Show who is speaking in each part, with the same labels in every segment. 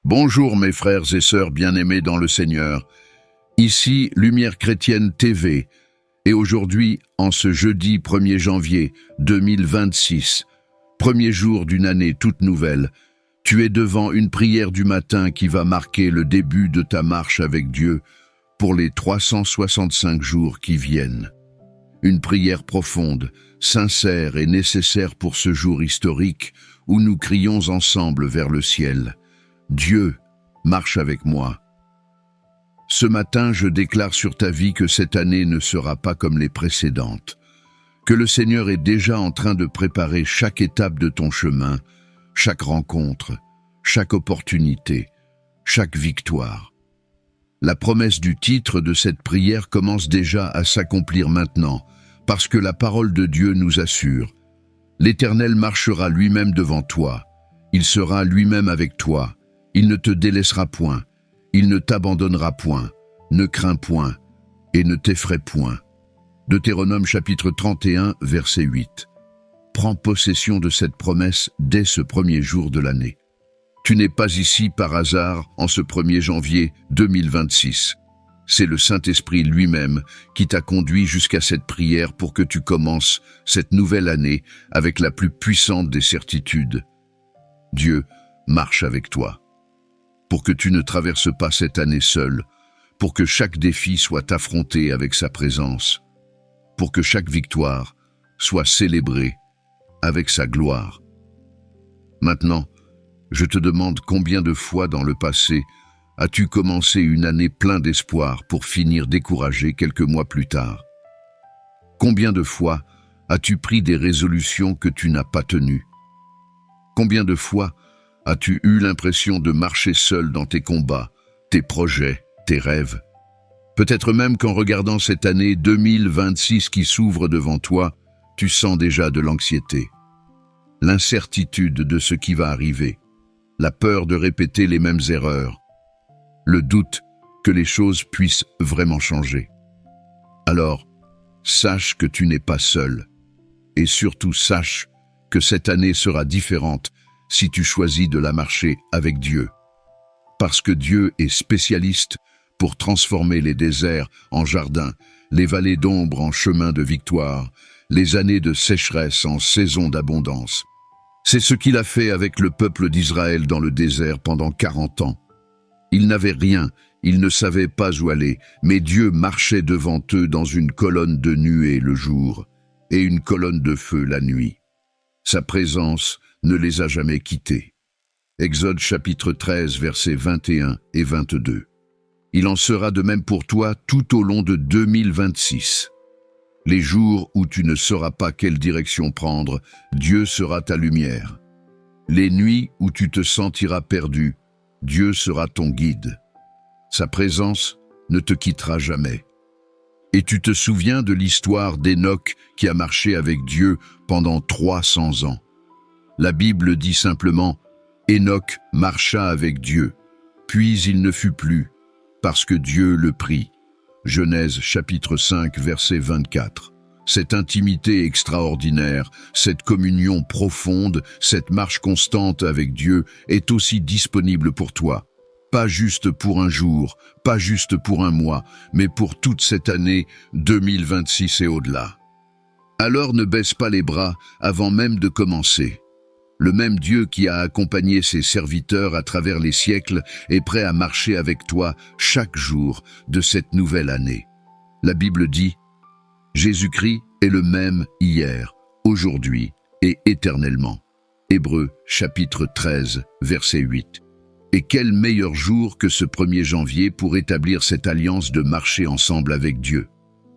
Speaker 1: Bonjour mes frères et sœurs bien-aimés dans le Seigneur. Ici Lumière Chrétienne TV. Et aujourd'hui, en ce jeudi 1er janvier 2026, premier jour d'une année toute nouvelle, tu es devant une prière du matin qui va marquer le début de ta marche avec Dieu pour les 365 jours qui viennent. Une prière profonde, sincère et nécessaire pour ce jour historique où nous crions ensemble vers le ciel. Dieu, marche avec moi. Ce matin, je déclare sur ta vie que cette année ne sera pas comme les précédentes, que le Seigneur est déjà en train de préparer chaque étape de ton chemin, chaque rencontre, chaque opportunité, chaque victoire. La promesse du titre de cette prière commence déjà à s'accomplir maintenant, parce que la parole de Dieu nous assure. L'Éternel marchera lui-même devant toi, il sera lui-même avec toi. Il ne te délaissera point, il ne t'abandonnera point, ne crains point et ne t'effraie point. Deutéronome chapitre 31, verset 8. Prends possession de cette promesse dès ce premier jour de l'année. Tu n'es pas ici par hasard en ce 1er janvier 2026. C'est le Saint-Esprit lui-même qui t'a conduit jusqu'à cette prière pour que tu commences cette nouvelle année avec la plus puissante des certitudes. Dieu marche avec toi. Pour que tu ne traverses pas cette année seul, pour que chaque défi soit affronté avec sa présence, pour que chaque victoire soit célébrée avec sa gloire. Maintenant, je te demande combien de fois dans le passé as-tu commencé une année pleine d'espoir pour finir découragé quelques mois plus tard? Combien de fois as-tu pris des résolutions que tu n'as pas tenues? Combien de fois as-tu eu l'impression de marcher seul dans tes combats, tes projets, tes rêves? Peut-être même qu'en regardant cette année 2026 qui s'ouvre devant toi, tu sens déjà de l'anxiété, l'incertitude de ce qui va arriver, la peur de répéter les mêmes erreurs, le doute que les choses puissent vraiment changer. Alors, sache que tu n'es pas seul, et surtout sache que cette année sera différente si tu choisis de la marcher avec Dieu. Parce que Dieu est spécialiste pour transformer les déserts en jardins, les vallées d'ombre en chemins de victoire, les années de sécheresse en saisons d'abondance. C'est ce qu'il a fait avec le peuple d'Israël dans le désert pendant 40 ans. Ils n'avaient rien, ils ne savaient pas où aller, mais Dieu marchait devant eux dans une colonne de nuée le jour et une colonne de feu la nuit. Sa présence ne les a jamais quittés. Exode chapitre 13, versets 21 et 22. Il en sera de même pour toi tout au long de 2026. Les jours où tu ne sauras pas quelle direction prendre, Dieu sera ta lumière. Les nuits où tu te sentiras perdu, Dieu sera ton guide. Sa présence ne te quittera jamais. Et tu te souviens de l'histoire d'Hénoch qui a marché avec Dieu pendant 300 ans. La Bible dit simplement « Hénoch marcha avec Dieu, puis il ne fut plus, parce que Dieu le prit ». Genèse chapitre 5, verset 24. Cette intimité extraordinaire, cette communion profonde, cette marche constante avec Dieu est aussi disponible pour toi. Pas juste pour un jour, pas juste pour un mois, mais pour toute cette année 2026 et au-delà. Alors ne baisse pas les bras avant même de commencer. Le même Dieu qui a accompagné ses serviteurs à travers les siècles est prêt à marcher avec toi chaque jour de cette nouvelle année. La Bible dit « Jésus-Christ est le même hier, aujourd'hui et éternellement ». Hébreux chapitre 13, verset 8. Et quel meilleur jour que ce 1er janvier pour établir cette alliance de marcher ensemble avec Dieu.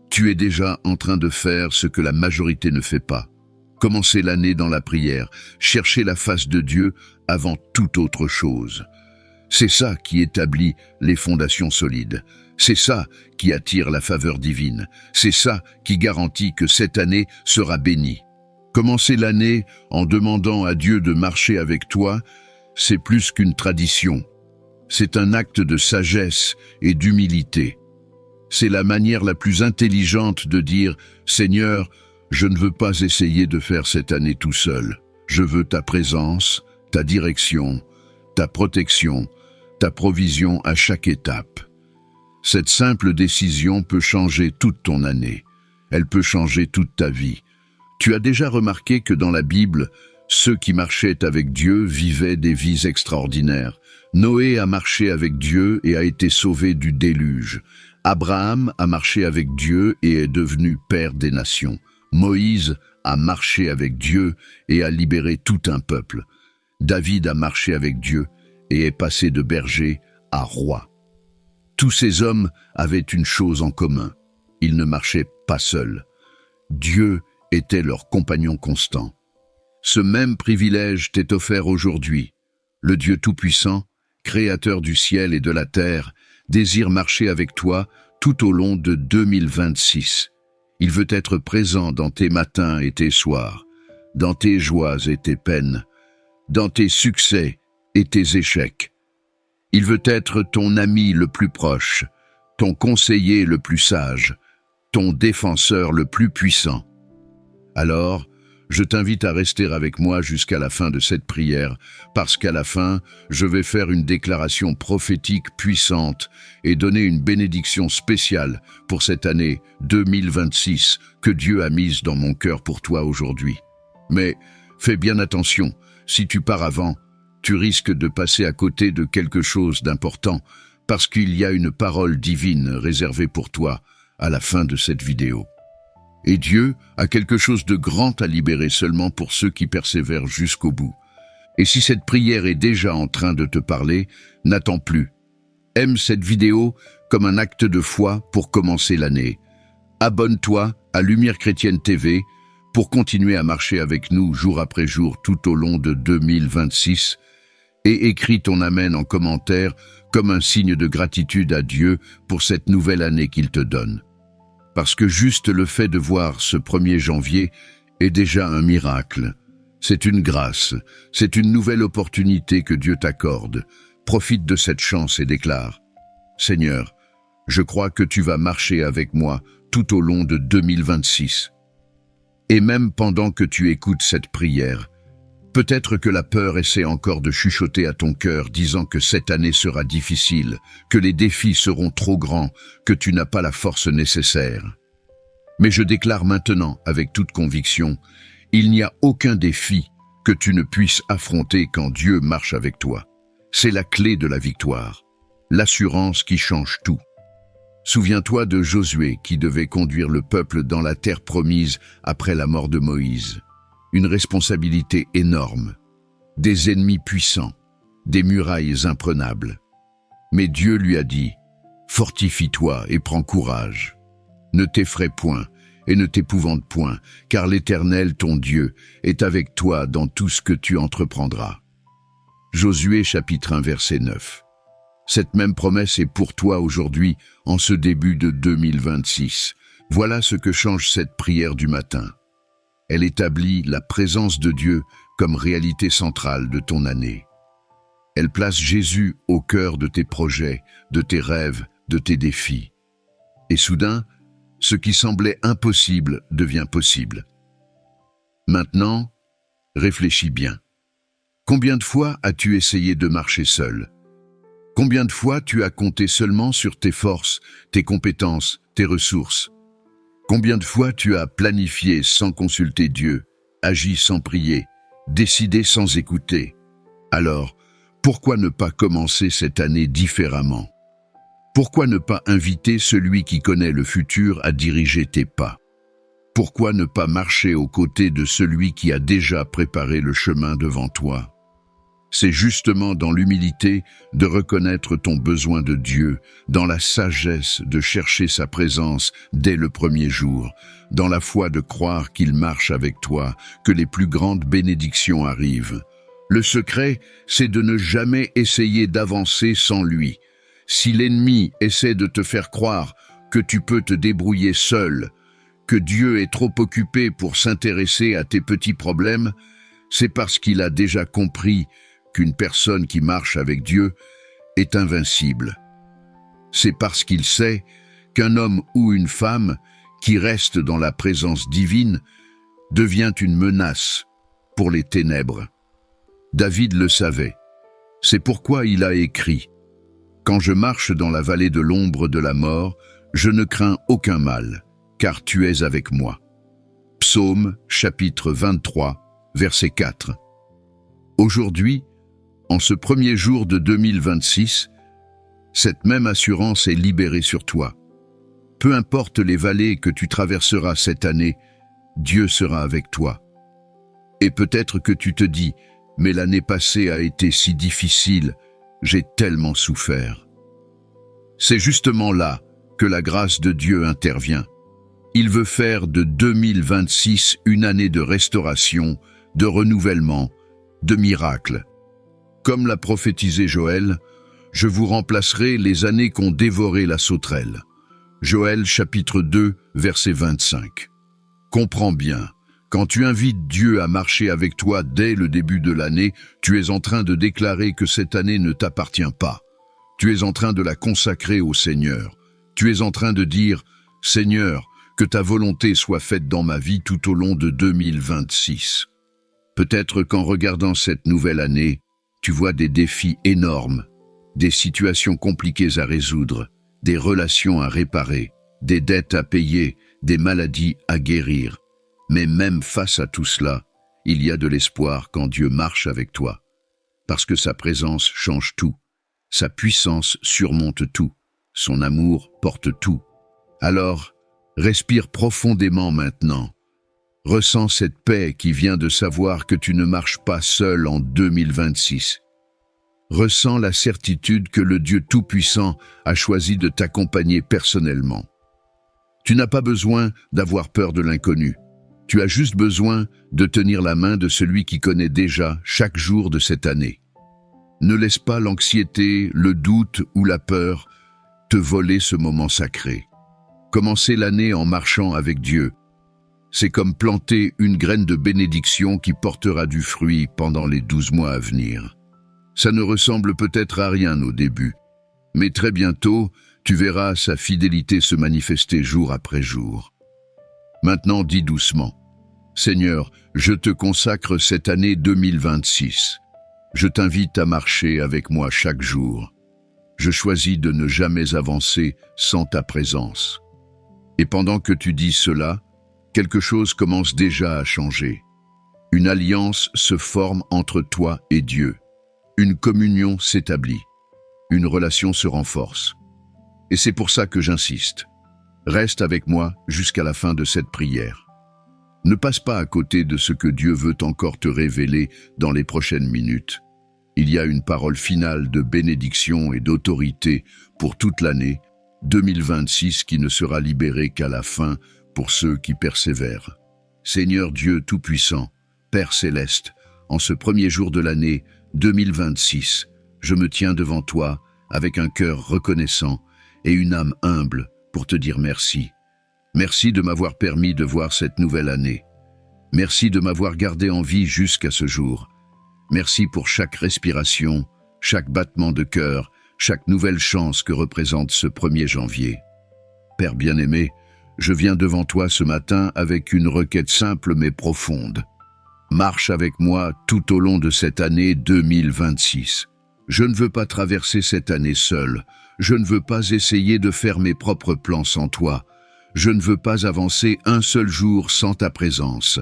Speaker 1: Tu es déjà en train de faire ce que la majorité ne fait pas. Commencer l'année dans la prière, chercher la face de Dieu avant toute autre chose. C'est ça qui établit les fondations solides. C'est ça qui attire la faveur divine. C'est ça qui garantit que cette année sera bénie. Commencer l'année en demandant à Dieu de marcher avec toi, c'est plus qu'une tradition. C'est un acte de sagesse et d'humilité. C'est la manière la plus intelligente de dire « Seigneur, je ne veux pas essayer de faire cette année tout seul. Je veux ta présence, ta direction, ta protection, ta provision à chaque étape. Cette simple décision peut changer toute ton année. Elle peut changer toute ta vie. Tu as déjà remarqué que dans la Bible, ceux qui marchaient avec Dieu vivaient des vies extraordinaires. Noé a marché avec Dieu et a été sauvé du déluge. Abraham a marché avec Dieu et est devenu père des nations. Moïse a marché avec Dieu et a libéré tout un peuple. David a marché avec Dieu et est passé de berger à roi. Tous ces hommes avaient une chose en commun. Ils ne marchaient pas seuls. Dieu était leur compagnon constant. Ce même privilège t'est offert aujourd'hui. Le Dieu Tout-Puissant, Créateur du ciel et de la terre, désire marcher avec toi tout au long de 2026. Il veut être présent dans tes matins et tes soirs, dans tes joies et tes peines, dans tes succès et tes échecs. Il veut être ton ami le plus proche, ton conseiller le plus sage, ton défenseur le plus puissant. Alors, je t'invite à rester avec moi jusqu'à la fin de cette prière, parce qu'à la fin, je vais faire une déclaration prophétique puissante et donner une bénédiction spéciale pour cette année 2026 que Dieu a mise dans mon cœur pour toi aujourd'hui. Mais fais bien attention, si tu pars avant, tu risques de passer à côté de quelque chose d'important, parce qu'il y a une parole divine réservée pour toi à la fin de cette vidéo. Et Dieu a quelque chose de grand à libérer seulement pour ceux qui persévèrent jusqu'au bout. Et si cette prière est déjà en train de te parler, n'attends plus. Aime cette vidéo comme un acte de foi pour commencer l'année. Abonne-toi à Lumière Chrétienne TV pour continuer à marcher avec nous jour après jour tout au long de 2026 et écris ton Amen en commentaire comme un signe de gratitude à Dieu pour cette nouvelle année qu'il te donne. Parce que juste le fait de voir ce 1er janvier est déjà un miracle. C'est une grâce, c'est une nouvelle opportunité que Dieu t'accorde. Profite de cette chance et déclare: Seigneur, je crois que tu vas marcher avec moi tout au long de 2026. Et même pendant que tu écoutes cette prière, peut-être que la peur essaie encore de chuchoter à ton cœur, disant que cette année sera difficile, que les défis seront trop grands, que tu n'as pas la force nécessaire. Mais je déclare maintenant, avec toute conviction, il n'y a aucun défi que tu ne puisses affronter quand Dieu marche avec toi. C'est la clé de la victoire, l'assurance qui change tout. Souviens-toi de Josué qui devait conduire le peuple dans la terre promise après la mort de Moïse. Une responsabilité énorme, des ennemis puissants, des murailles imprenables. Mais Dieu lui a dit: fortifie-toi et prends courage. Ne t'effraie point et ne t'épouvante point, car l'Éternel, ton Dieu, est avec toi dans tout ce que tu entreprendras. Josué chapitre 1 verset 9. Cette même promesse est pour toi aujourd'hui, en ce début de 2026. Voilà ce que change cette prière du matin. Elle établit la présence de Dieu comme réalité centrale de ton année. Elle place Jésus au cœur de tes projets, de tes rêves, de tes défis. Et soudain, ce qui semblait impossible devient possible. Maintenant, réfléchis bien. Combien de fois as-tu essayé de marcher seul? Combien de fois tu as compté seulement sur tes forces, tes compétences, tes ressources? Combien de fois tu as planifié sans consulter Dieu, agi sans prier, décidé sans écouter? Alors, pourquoi ne pas commencer cette année différemment? Pourquoi ne pas inviter celui qui connaît le futur à diriger tes pas? Pourquoi ne pas marcher aux côtés de celui qui a déjà préparé le chemin devant toi? C'est justement dans l'humilité de reconnaître ton besoin de Dieu, dans la sagesse de chercher sa présence dès le premier jour, dans la foi de croire qu'il marche avec toi, que les plus grandes bénédictions arrivent. Le secret, c'est de ne jamais essayer d'avancer sans lui. Si l'ennemi essaie de te faire croire que tu peux te débrouiller seul, que Dieu est trop occupé pour s'intéresser à tes petits problèmes, c'est parce qu'il a déjà compris qu'une personne qui marche avec Dieu est invincible. C'est parce qu'il sait qu'un homme ou une femme qui reste dans la présence divine devient une menace pour les ténèbres. David le savait. C'est pourquoi il a écrit: Quand je marche dans la vallée de l'ombre de la mort, je ne crains aucun mal, car tu es avec moi. Psaume, chapitre 23, verset 4. Aujourd'hui, en ce premier jour de 2026, cette même assurance est libérée sur toi. Peu importe les vallées que tu traverseras cette année, Dieu sera avec toi. Et peut-être que tu te dis, mais l'année passée a été si difficile, j'ai tellement souffert. C'est justement là que la grâce de Dieu intervient. Il veut faire de 2026 une année de restauration, de renouvellement, de miracles. Comme l'a prophétisé Joël, je vous remplacerai les années qu'ont dévoré la sauterelle. Joël chapitre 2, verset 25. Comprends bien, quand tu invites Dieu à marcher avec toi dès le début de l'année, tu es en train de déclarer que cette année ne t'appartient pas. Tu es en train de la consacrer au Seigneur. Tu es en train de dire, « Seigneur, que ta volonté soit faite dans ma vie tout au long de 2026. » Peut-être qu'en regardant cette nouvelle année, tu vois des défis énormes, des situations compliquées à résoudre, des relations à réparer, des dettes à payer, des maladies à guérir. Mais même face à tout cela, il y a de l'espoir quand Dieu marche avec toi. Parce que sa présence change tout. Sa puissance surmonte tout. Son amour porte tout. Alors, respire profondément maintenant. Ressens cette paix qui vient de savoir que tu ne marches pas seul en 2026. Ressens la certitude que le Dieu Tout-Puissant a choisi de t'accompagner personnellement. Tu n'as pas besoin d'avoir peur de l'inconnu. Tu as juste besoin de tenir la main de celui qui connaît déjà chaque jour de cette année. Ne laisse pas l'anxiété, le doute ou la peur te voler ce moment sacré. Commencer l'année en marchant avec Dieu, c'est comme planter une graine de bénédiction qui portera du fruit pendant les 12 mois à venir. Ça ne ressemble peut-être à rien au début, mais très bientôt, tu verras sa fidélité se manifester jour après jour. Maintenant, dis doucement, « Seigneur, je te consacre cette année 2026. Je t'invite à marcher avec moi chaque jour. Je choisis de ne jamais avancer sans ta présence. » Et pendant que tu dis cela, quelque chose commence déjà à changer. Une alliance se forme entre toi et Dieu. Une communion s'établit. Une relation se renforce. Et c'est pour ça que j'insiste. Reste avec moi jusqu'à la fin de cette prière. Ne passe pas à côté de ce que Dieu veut encore te révéler dans les prochaines minutes. Il y a une parole finale de bénédiction et d'autorité pour toute l'année 2026 qui ne sera libérée qu'à la fin pour ceux qui persévèrent. Seigneur Dieu Tout-Puissant, Père Céleste, en ce premier jour de l'année 2026, je me tiens devant toi avec un cœur reconnaissant et une âme humble pour te dire merci. Merci de m'avoir permis de voir cette nouvelle année. Merci de m'avoir gardé en vie jusqu'à ce jour. Merci pour chaque respiration, chaque battement de cœur, chaque nouvelle chance que représente ce 1er janvier. Père bien-aimé, je viens devant toi ce matin avec une requête simple mais profonde. Marche avec moi tout au long de cette année 2026. Je ne veux pas traverser cette année seul. Je ne veux pas essayer de faire mes propres plans sans toi. Je ne veux pas avancer un seul jour sans ta présence.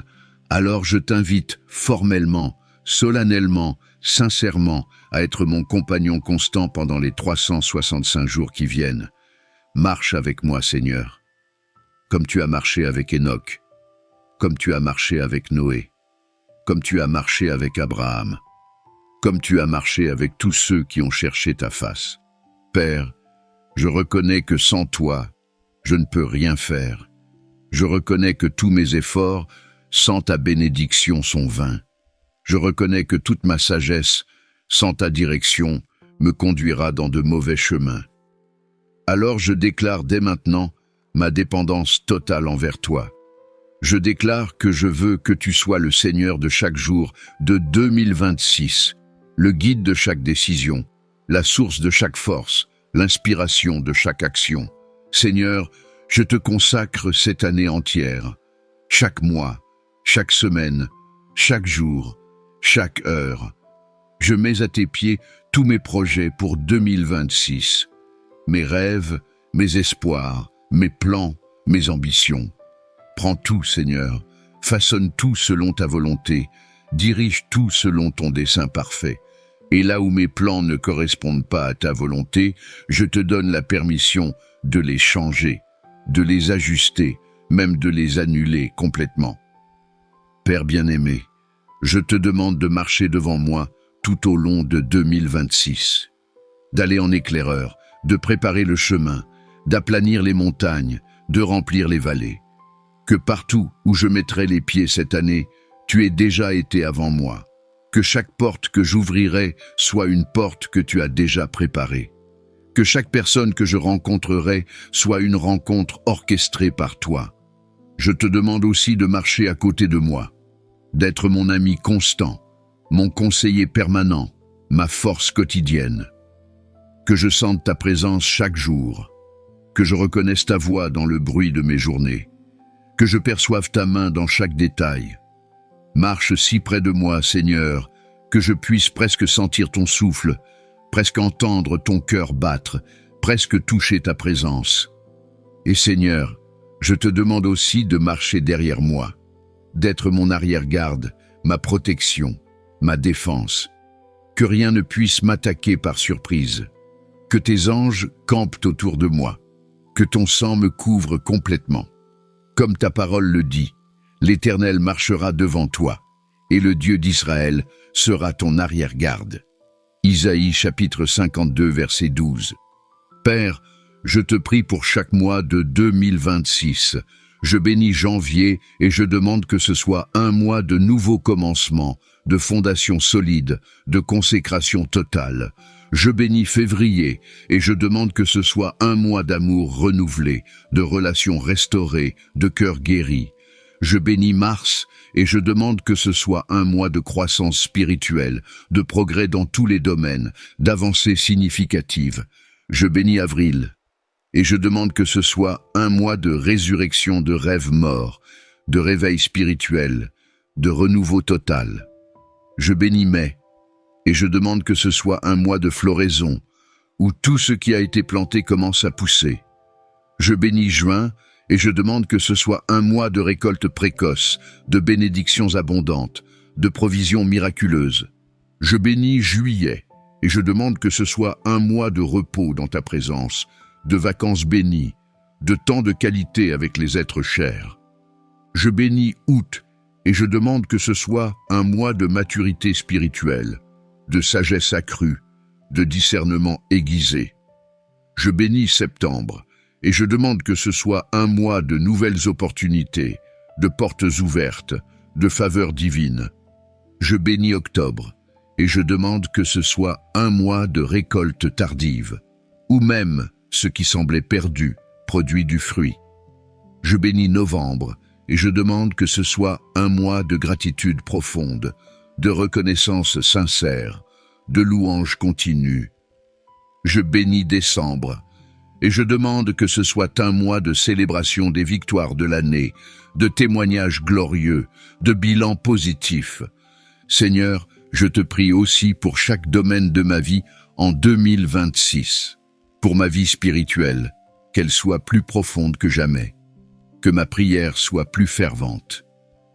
Speaker 1: Alors je t'invite formellement, solennellement, sincèrement, à être mon compagnon constant pendant les 365 jours qui viennent. Marche avec moi, Seigneur, comme tu as marché avec Enoch, comme tu as marché avec Noé, comme tu as marché avec Abraham, comme tu as marché avec tous ceux qui ont cherché ta face. Père, je reconnais que sans toi, je ne peux rien faire. Je reconnais que tous mes efforts, sans ta bénédiction, sont vains. Je reconnais que toute ma sagesse, sans ta direction, me conduira dans de mauvais chemins. Alors je déclare dès maintenant ma dépendance totale envers toi. Je déclare que je veux que tu sois le Seigneur de chaque jour de 2026, le guide de chaque décision, la source de chaque force, l'inspiration de chaque action. Seigneur, je te consacre cette année entière, chaque mois, chaque semaine, chaque jour, chaque heure. Je mets à tes pieds tous mes projets pour 2026, mes rêves, mes espoirs, mes plans, mes ambitions. Prends tout, Seigneur, façonne tout selon ta volonté, dirige tout selon ton dessein parfait. Et là où mes plans ne correspondent pas à ta volonté, je te donne la permission de les changer, de les ajuster, même de les annuler complètement. Père bien-aimé, je te demande de marcher devant moi tout au long de 2026, d'aller en éclaireur, de préparer le chemin, d'aplanir les montagnes, de remplir les vallées. Que partout où je mettrai les pieds cette année, tu aies déjà été avant moi. Que chaque porte que j'ouvrirai soit une porte que tu as déjà préparée. Que chaque personne que je rencontrerai soit une rencontre orchestrée par toi. Je te demande aussi de marcher à côté de moi, d'être mon ami constant, mon conseiller permanent, ma force quotidienne. Que je sente ta présence chaque jour, que je reconnaisse ta voix dans le bruit de mes journées, que je perçoive ta main dans chaque détail. Marche si près de moi, Seigneur, que je puisse presque sentir ton souffle, presque entendre ton cœur battre, presque toucher ta présence. Et Seigneur, je te demande aussi de marcher derrière moi, d'être mon arrière-garde, ma protection, ma défense. Que rien ne puisse m'attaquer par surprise. Que tes anges campent autour de moi. Que ton sang me couvre complètement. Comme ta parole le dit, l'Éternel marchera devant toi, et le Dieu d'Israël sera ton arrière-garde. Isaïe chapitre 52 verset 12. Père, je te prie pour chaque mois de 2026. Je bénis janvier et je demande que ce soit un mois de nouveaux commencements, de fondation solide, de consécration totale. Je bénis février et je demande que ce soit un mois d'amour renouvelé, de relations restaurées, de cœurs guéris. Je bénis mars et je demande que ce soit un mois de croissance spirituelle, de progrès dans tous les domaines, d'avancées significatives. Je bénis avril et je demande que ce soit un mois de résurrection de rêves morts, de réveil spirituel, de renouveau total. Je bénis mai et je demande que ce soit un mois de floraison, où tout ce qui a été planté commence à pousser. Je bénis juin et je demande que ce soit un mois de récolte précoce, de bénédictions abondantes, de provisions miraculeuses. Je bénis juillet et je demande que ce soit un mois de repos dans ta présence, de vacances bénies, de temps de qualité avec les êtres chers. Je bénis août et je demande que ce soit un mois de maturité spirituelle, de sagesse accrue, de discernement aiguisé. Je bénis septembre et je demande que ce soit un mois de nouvelles opportunités, de portes ouvertes, de faveurs divines. Je bénis octobre et je demande que ce soit un mois de récolte tardive, ou même ce qui semblait perdu produit du fruit. Je bénis novembre et je demande que ce soit un mois de gratitude profonde, de reconnaissance sincère, de louange continue. Je bénis décembre et je demande que ce soit un mois de célébration des victoires de l'année, de témoignages glorieux, de bilans positifs. Seigneur, je te prie aussi pour chaque domaine de ma vie en 2026. Pour ma vie spirituelle, qu'elle soit plus profonde que jamais, que ma prière soit plus fervente,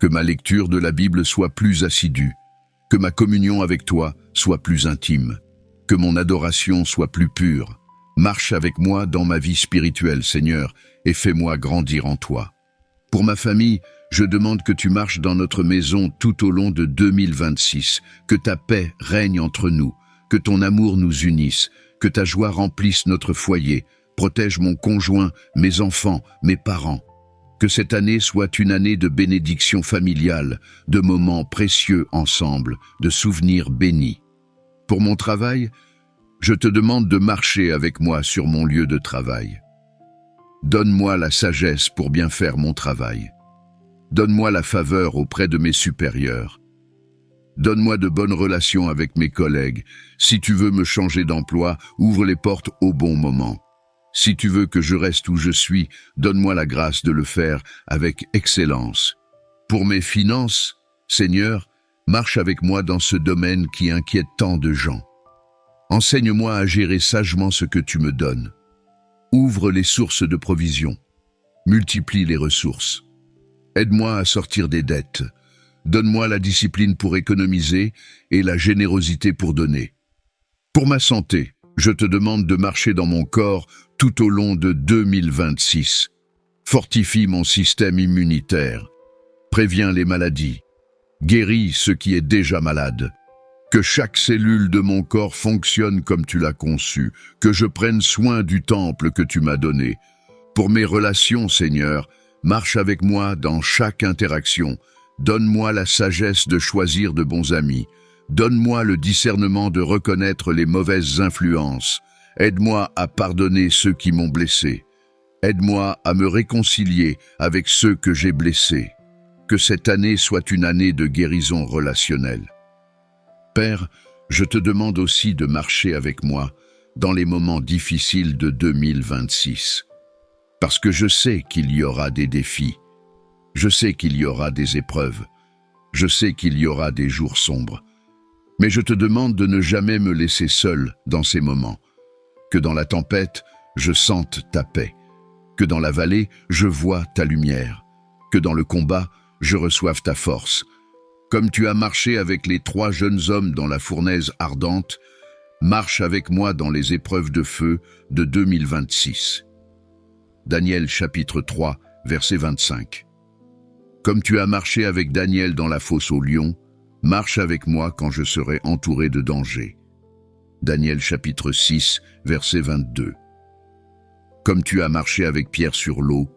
Speaker 1: que ma lecture de la Bible soit plus assidue, que ma communion avec toi soit plus intime, que mon adoration soit plus pure. Marche avec moi dans ma vie spirituelle, Seigneur, et fais-moi grandir en toi. Pour ma famille, je demande que tu marches dans notre maison tout au long de 2026, que ta paix règne entre nous, que ton amour nous unisse, que ta joie remplisse notre foyer, protège mon conjoint, mes enfants, mes parents. Que cette année soit une année de bénédiction familiale, de moments précieux ensemble, de souvenirs bénis. Pour mon travail, je te demande de marcher avec moi sur mon lieu de travail. Donne-moi la sagesse pour bien faire mon travail. Donne-moi la faveur auprès de mes supérieurs. Donne-moi de bonnes relations avec mes collègues. Si tu veux me changer d'emploi, ouvre les portes au bon moment. Si tu veux que je reste où je suis, donne-moi la grâce de le faire avec excellence. Pour mes finances, Seigneur, marche avec moi dans ce domaine qui inquiète tant de gens. Enseigne-moi à gérer sagement ce que tu me donnes. Ouvre les sources de provision. Multiplie les ressources. Aide-moi à sortir des dettes. Donne-moi la discipline pour économiser et la générosité pour donner. Pour ma santé, je te demande de marcher dans mon corps tout au long de 2026. Fortifie mon système immunitaire. Préviens les maladies. Guéris ce qui est déjà malade. Que chaque cellule de mon corps fonctionne comme tu l'as conçu. Que je prenne soin du temple que tu m'as donné. Pour mes relations, Seigneur, marche avec moi dans chaque interaction. Donne-moi la sagesse de choisir de bons amis. Donne-moi le discernement de reconnaître les mauvaises influences. Aide-moi à pardonner ceux qui m'ont blessé. Aide-moi à me réconcilier avec ceux que j'ai blessés. Que cette année soit une année de guérison relationnelle. Père, je te demande aussi de marcher avec moi dans les moments difficiles de 2026. Parce que je sais qu'il y aura des défis. Je sais qu'il y aura des épreuves. Je sais qu'il y aura des jours sombres. Mais je te demande de ne jamais me laisser seul dans ces moments. Que dans la tempête, je sente ta paix. Que dans la vallée, je vois ta lumière. Que dans le combat, je reçoive ta force. Comme tu as marché avec les 3 jeunes hommes dans la fournaise ardente, marche avec moi dans les épreuves de feu de 2026. Daniel chapitre 3, verset 25. Comme tu as marché avec Daniel dans la fosse aux lions, marche avec moi quand je serai entouré de dangers. Daniel chapitre 6, verset 22. Comme tu as marché avec Pierre sur l'eau,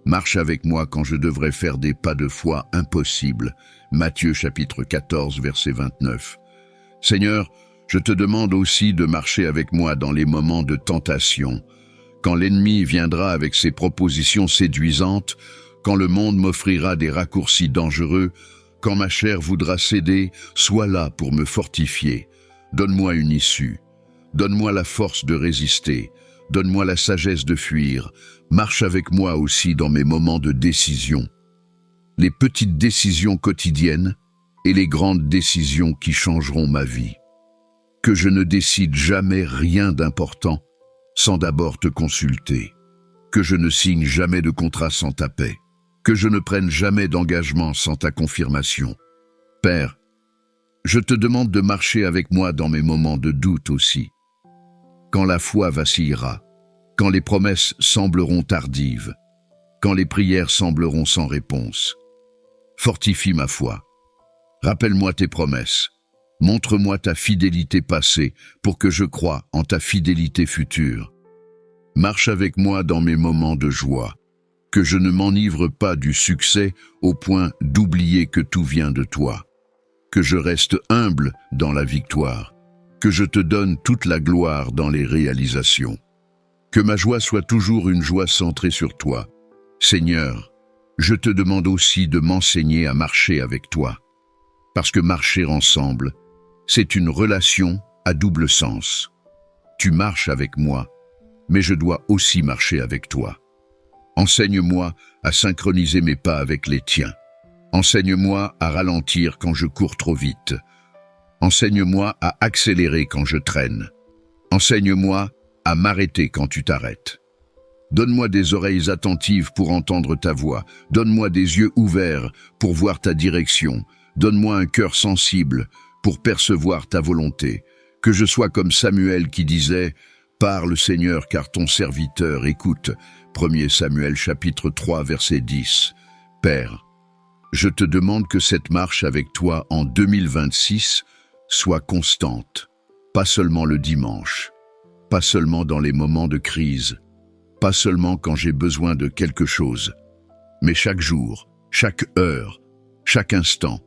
Speaker 1: marche avec moi quand je devrais faire des pas de foi impossibles. Matthieu chapitre 14, verset 29. Seigneur, je te demande aussi de marcher avec moi dans les moments de tentation, quand l'ennemi viendra avec ses propositions séduisantes, quand le monde m'offrira des raccourcis dangereux, quand ma chair voudra céder, sois là pour me fortifier. Donne-moi une issue. Donne-moi la force de résister. Donne-moi la sagesse de fuir. Marche avec moi aussi dans mes moments de décision. Les petites décisions quotidiennes et les grandes décisions qui changeront ma vie. Que je ne décide jamais rien d'important sans d'abord te consulter. Que je ne signe jamais de contrat sans ta paix. Que je ne prenne jamais d'engagement sans ta confirmation. Père, je te demande de marcher avec moi dans mes moments de doute aussi. Quand la foi vacillera, quand les promesses sembleront tardives, quand les prières sembleront sans réponse. Fortifie ma foi. Rappelle-moi tes promesses. Montre-moi ta fidélité passée pour que je croie en ta fidélité future. Marche avec moi dans mes moments de joie. Que je ne m'enivre pas du succès au point d'oublier que tout vient de toi. Que je reste humble dans la victoire. Que je te donne toute la gloire dans les réalisations. Que ma joie soit toujours une joie centrée sur toi. Seigneur, je te demande aussi de m'enseigner à marcher avec toi. Parce que marcher ensemble, c'est une relation à double sens. Tu marches avec moi, mais je dois aussi marcher avec toi. Enseigne-moi à synchroniser mes pas avec les tiens. Enseigne-moi à ralentir quand je cours trop vite. Enseigne-moi à accélérer quand je traîne. Enseigne-moi à m'arrêter quand tu t'arrêtes. Donne-moi des oreilles attentives pour entendre ta voix. Donne-moi des yeux ouverts pour voir ta direction. Donne-moi un cœur sensible pour percevoir ta volonté. Que je sois comme Samuel qui disait « Parle Seigneur, car ton serviteur écoute ». 1 Samuel chapitre 3 verset 10. Père, je te demande que cette marche avec toi en 2026 soit constante, pas seulement le dimanche, pas seulement dans les moments de crise, pas seulement quand j'ai besoin de quelque chose, mais chaque jour, chaque heure, chaque instant,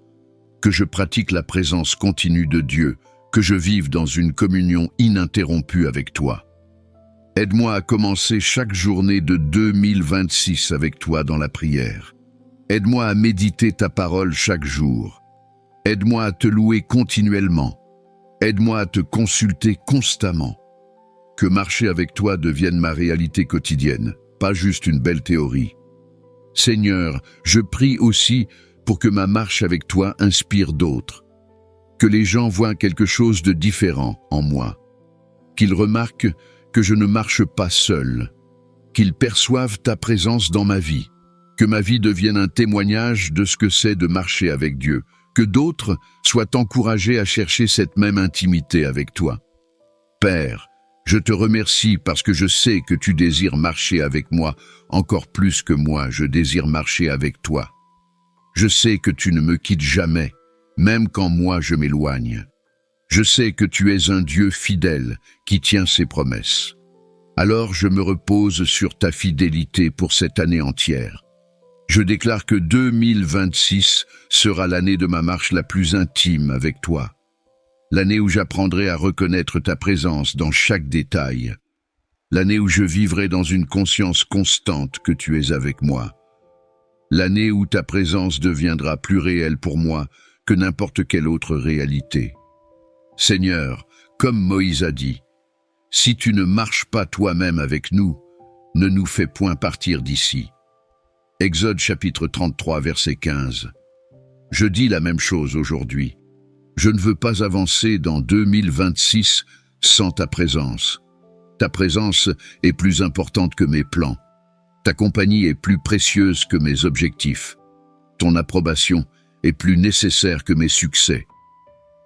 Speaker 1: que je pratique la présence continue de Dieu, que je vive dans une communion ininterrompue avec toi. Aide-moi à commencer chaque journée de 2026 avec toi dans la prière. Aide-moi à méditer ta parole chaque jour. Aide-moi à te louer continuellement. Aide-moi à te consulter constamment. Que marcher avec toi devienne ma réalité quotidienne, pas juste une belle théorie. Seigneur, je prie aussi pour que ma marche avec toi inspire d'autres. Que les gens voient quelque chose de différent en moi. qu'ils remarquent que je ne marche pas seul, qu'ils perçoivent ta présence dans ma vie, que ma vie devienne un témoignage de ce que c'est de marcher avec Dieu, que d'autres soient encouragés à chercher cette même intimité avec toi. Père, je te remercie parce que je sais que tu désires marcher avec moi encore plus que moi, je désire marcher avec toi. Je sais que tu ne me quittes jamais, même quand moi je m'éloigne. Je sais que tu es un Dieu fidèle qui tient ses promesses. Alors je me repose sur ta fidélité pour cette année entière. Je déclare que 2026 sera l'année de ma marche la plus intime avec toi. L'année où j'apprendrai à reconnaître ta présence dans chaque détail. L'année où je vivrai dans une conscience constante que tu es avec moi. L'année où ta présence deviendra plus réelle pour moi que n'importe quelle autre réalité. Seigneur, comme Moïse a dit, « Si tu ne marches pas toi-même avec nous, ne nous fais point partir d'ici. » Exode chapitre 33, verset 15. Je dis la même chose aujourd'hui. Je ne veux pas avancer dans 2026 sans ta présence. Ta présence est plus importante que mes plans. Ta compagnie est plus précieuse que mes objectifs. Ton approbation est plus nécessaire que mes succès.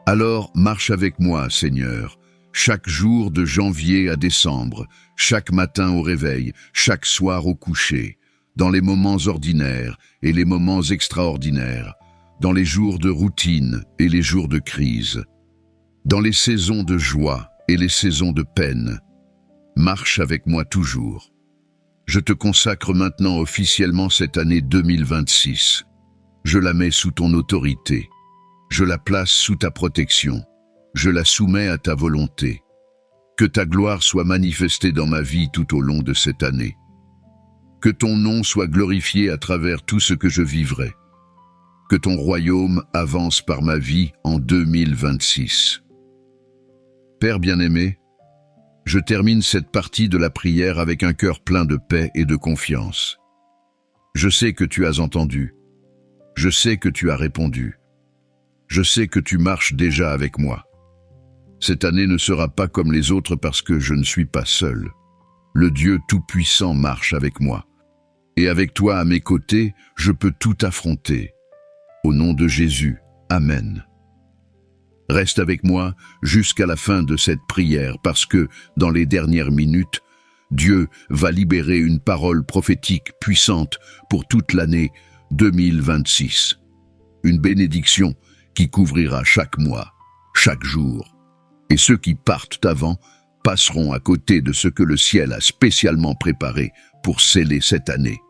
Speaker 1: Alors marche avec moi, Seigneur, chaque jour de janvier à décembre, chaque matin au réveil, chaque soir au coucher, dans les moments ordinaires et les moments extraordinaires, dans les jours de routine et les jours de crise, dans les saisons de joie et les saisons de peine. Marche avec moi toujours. Je te consacre maintenant officiellement cette année 2026. Je la mets sous ton autorité. Je la place sous ta protection. Je la soumets à ta volonté. Que ta gloire soit manifestée dans ma vie tout au long de cette année. Que ton nom soit glorifié à travers tout ce que je vivrai. Que ton royaume avance par ma vie en 2026. Père bien-aimé, je termine cette partie de la prière avec un cœur plein de paix et de confiance. Je sais que tu as entendu. Je sais que tu as répondu. Je sais que tu marches déjà avec moi. Cette année ne sera pas comme les autres parce que je ne suis pas seul. Le Dieu Tout-Puissant marche avec moi. Et avec toi à mes côtés, je peux tout affronter. Au nom de Jésus, Amen. Reste avec moi jusqu'à la fin de cette prière parce que, dans les dernières minutes, Dieu va libérer une parole prophétique puissante pour toute l'année 2026. Une bénédiction qui couvrira chaque mois, chaque jour. Et ceux qui partent avant passeront à côté de ce que le ciel a spécialement préparé pour sceller cette année.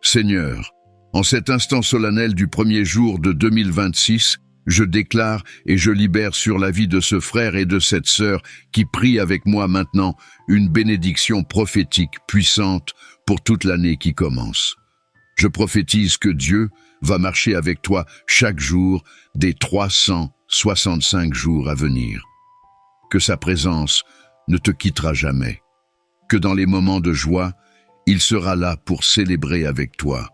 Speaker 1: Seigneur, en cet instant solennel du premier jour de 2026, je déclare et je libère sur la vie de ce frère et de cette sœur qui prient avec moi maintenant une bénédiction prophétique puissante pour toute l'année qui commence. Je prophétise que Dieu va marcher avec toi chaque jour des 365 jours à venir. Que sa présence ne te quittera jamais. Que dans les moments de joie, il sera là pour célébrer avec toi.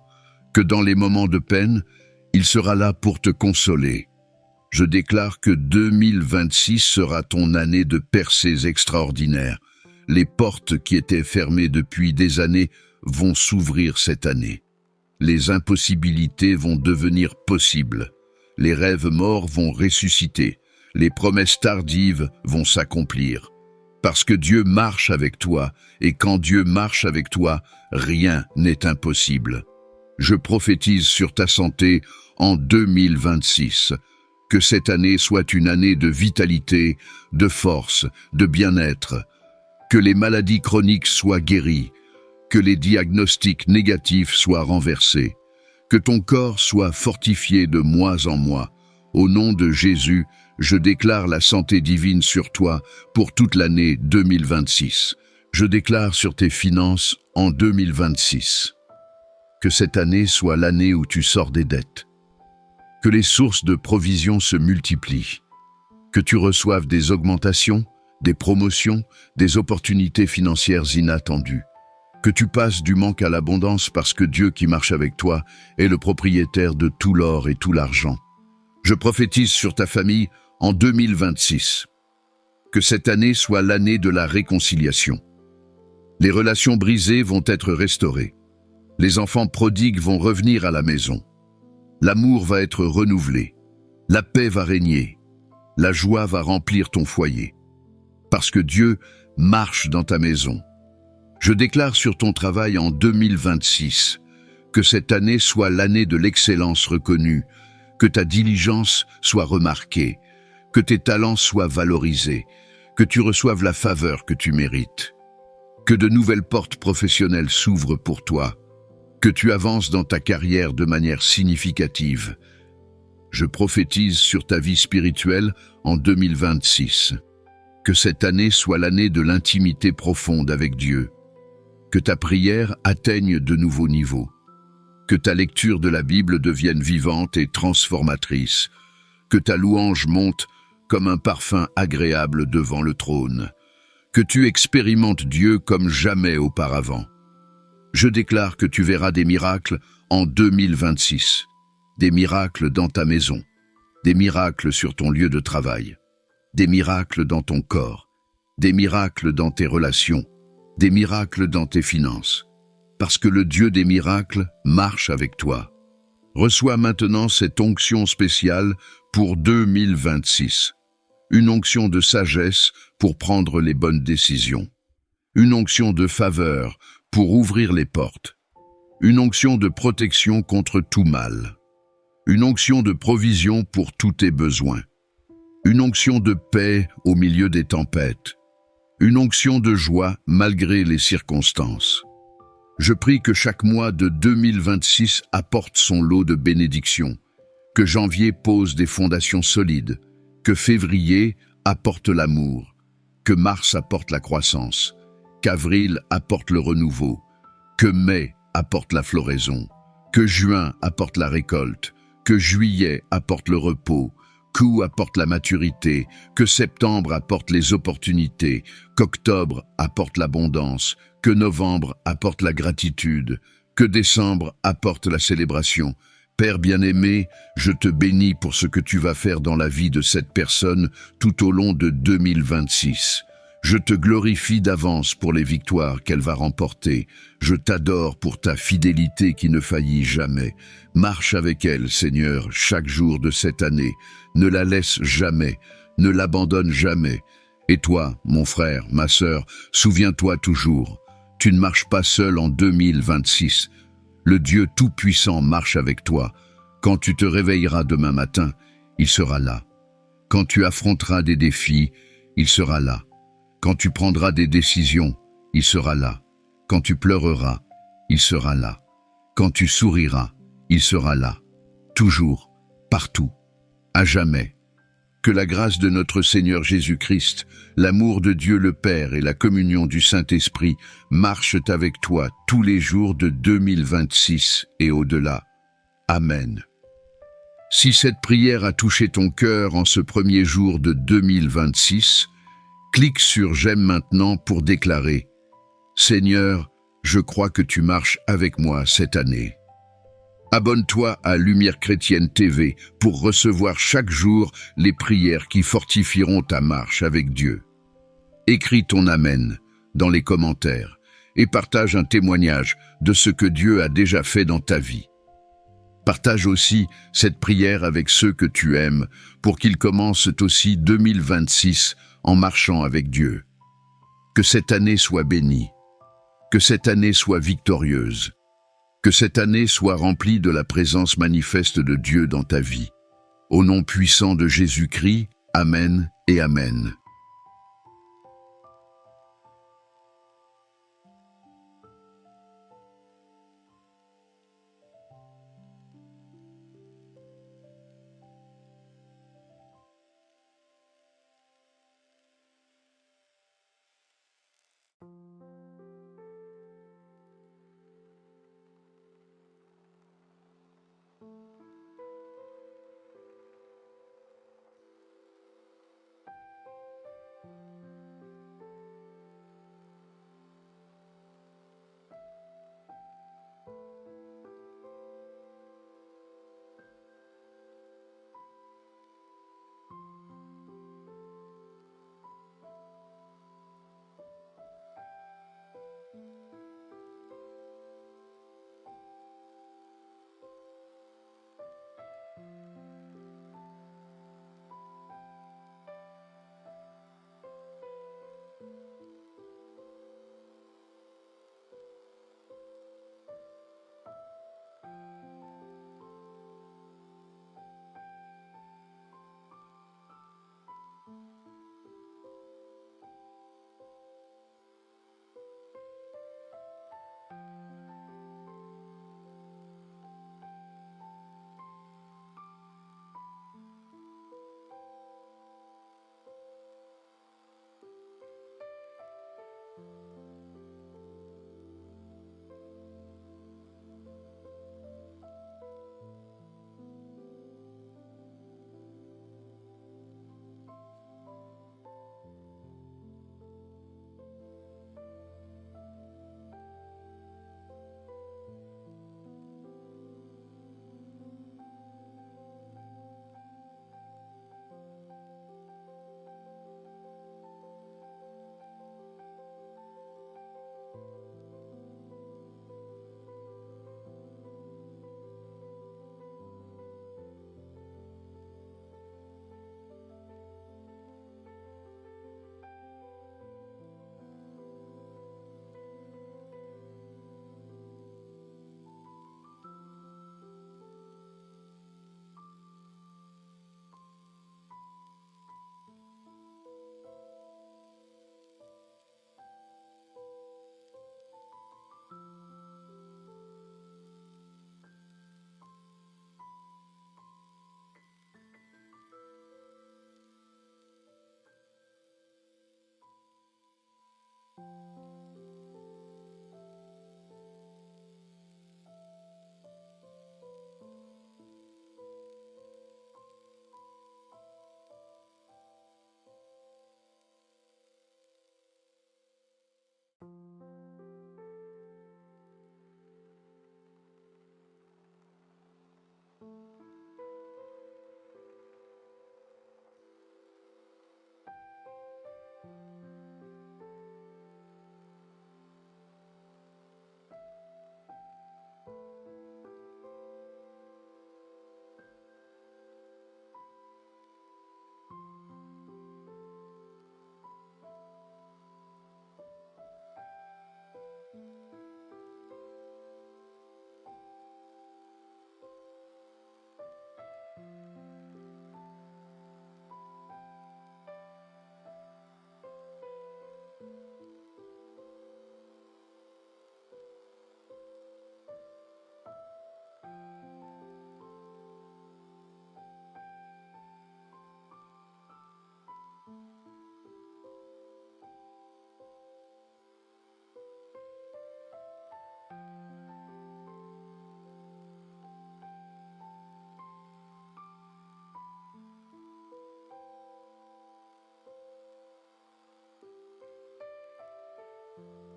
Speaker 1: Que dans les moments de peine, il sera là pour te consoler. Je déclare que 2026 sera ton année de percées extraordinaires. Les portes qui étaient fermées depuis des années vont s'ouvrir cette année. Les impossibilités vont devenir possibles. Les rêves morts vont ressusciter. Les promesses tardives vont s'accomplir. Parce que Dieu marche avec toi, et quand Dieu marche avec toi, rien n'est impossible. Je prophétise sur ta santé en 2026. Que cette année soit une année de vitalité, de force, de bien-être. Que les maladies chroniques soient guéries. Que les diagnostics négatifs soient renversés. Que ton corps soit fortifié de mois en mois. Au nom de Jésus, je déclare la santé divine sur toi pour toute l'année 2026. Je déclare sur tes finances en 2026. Que cette année soit l'année où tu sors des dettes. Que les sources de provision se multiplient. Que tu reçoives des augmentations, des promotions, des opportunités financières inattendues. Que tu passes du manque à l'abondance parce que Dieu qui marche avec toi est le propriétaire de tout l'or et tout l'argent. Je prophétise sur ta famille en 2026. Que Que cette année soit l'année de la réconciliation. Les relations brisées vont être restaurées. Les enfants prodigues vont revenir à la maison. L'amour va être renouvelé. La paix va régner. La joie va remplir ton foyer. Parce que Dieu marche dans ta maison. Je déclare sur ton travail en 2026 que cette année soit l'année de l'excellence reconnue, que ta diligence soit remarquée, que tes talents soient valorisés, que tu reçoives la faveur que tu mérites, que de nouvelles portes professionnelles s'ouvrent pour toi, que tu avances dans ta carrière de manière significative. Je prophétise sur ta vie spirituelle en 2026. Que cette année soit l'année de l'intimité profonde avec Dieu. Que ta prière atteigne de nouveaux niveaux. Que ta lecture de la Bible devienne vivante et transformatrice. Que ta louange monte comme un parfum agréable devant le trône. Que tu expérimentes Dieu comme jamais auparavant. Je déclare que tu verras des miracles en 2026. Des miracles dans ta maison. Des miracles sur ton lieu de travail. Des miracles dans ton corps. Des miracles dans tes relations. Des miracles dans tes finances. Parce que le Dieu des miracles marche avec toi. Reçois maintenant cette onction spéciale pour 2026. Une onction de sagesse pour prendre les bonnes décisions. Une onction de faveur pour ouvrir les portes. Une onction de protection contre tout mal. Une onction de provision pour tous tes besoins. Une onction de paix au milieu des tempêtes. Une onction de joie malgré les circonstances. Je prie que chaque mois de 2026 apporte son lot de bénédictions, que janvier pose des fondations solides, que février apporte l'amour, que mars apporte la croissance, qu'avril apporte le renouveau, que mai apporte la floraison, que juin apporte la récolte, que juillet apporte le repos, qu'août apporte la maturité, que septembre apporte les opportunités, qu'octobre apporte l'abondance, que novembre apporte la gratitude, que décembre apporte la célébration. Père bien-aimé, je te bénis pour ce que tu vas faire dans la vie de cette personne tout au long de 2026. Je te glorifie d'avance pour les victoires qu'elle va remporter. Je t'adore pour ta fidélité qui ne faillit jamais. Marche avec elle, Seigneur, chaque jour de cette année. Ne la laisse jamais, ne l'abandonne jamais. Et toi, mon frère, ma sœur, souviens-toi toujours, tu ne marches pas seul en 2026. Le Dieu Tout-Puissant marche avec toi. Quand tu te réveilleras demain matin, il sera là. Quand tu affronteras des défis, il sera là. Quand tu prendras des décisions, il sera là. Quand tu pleureras, il sera là. Quand tu souriras, il sera là. Toujours, partout, à jamais. Que la grâce de notre Seigneur Jésus-Christ, l'amour de Dieu le Père et la communion du Saint-Esprit marchent avec toi tous les jours de 2026 et au-delà. Amen. Si cette prière a touché ton cœur en ce premier jour de 2026, clique sur « J'aime maintenant » pour déclarer « Seigneur, je crois que tu marches avec moi cette année ». Abonne-toi à Lumière Chrétienne TV pour recevoir chaque jour les prières qui fortifieront ta marche avec Dieu. Écris ton Amen dans les commentaires et partage un témoignage de ce que Dieu a déjà fait dans ta vie. Partage aussi cette prière avec ceux que tu aimes pour qu'ils commencent aussi 2026 en marchant avec Dieu. Que cette année soit bénie, que cette année soit victorieuse, que cette année soit remplie de la présence manifeste de Dieu dans ta vie. Au nom puissant de Jésus-Christ, Amen et Amen.
Speaker 2: Thank you.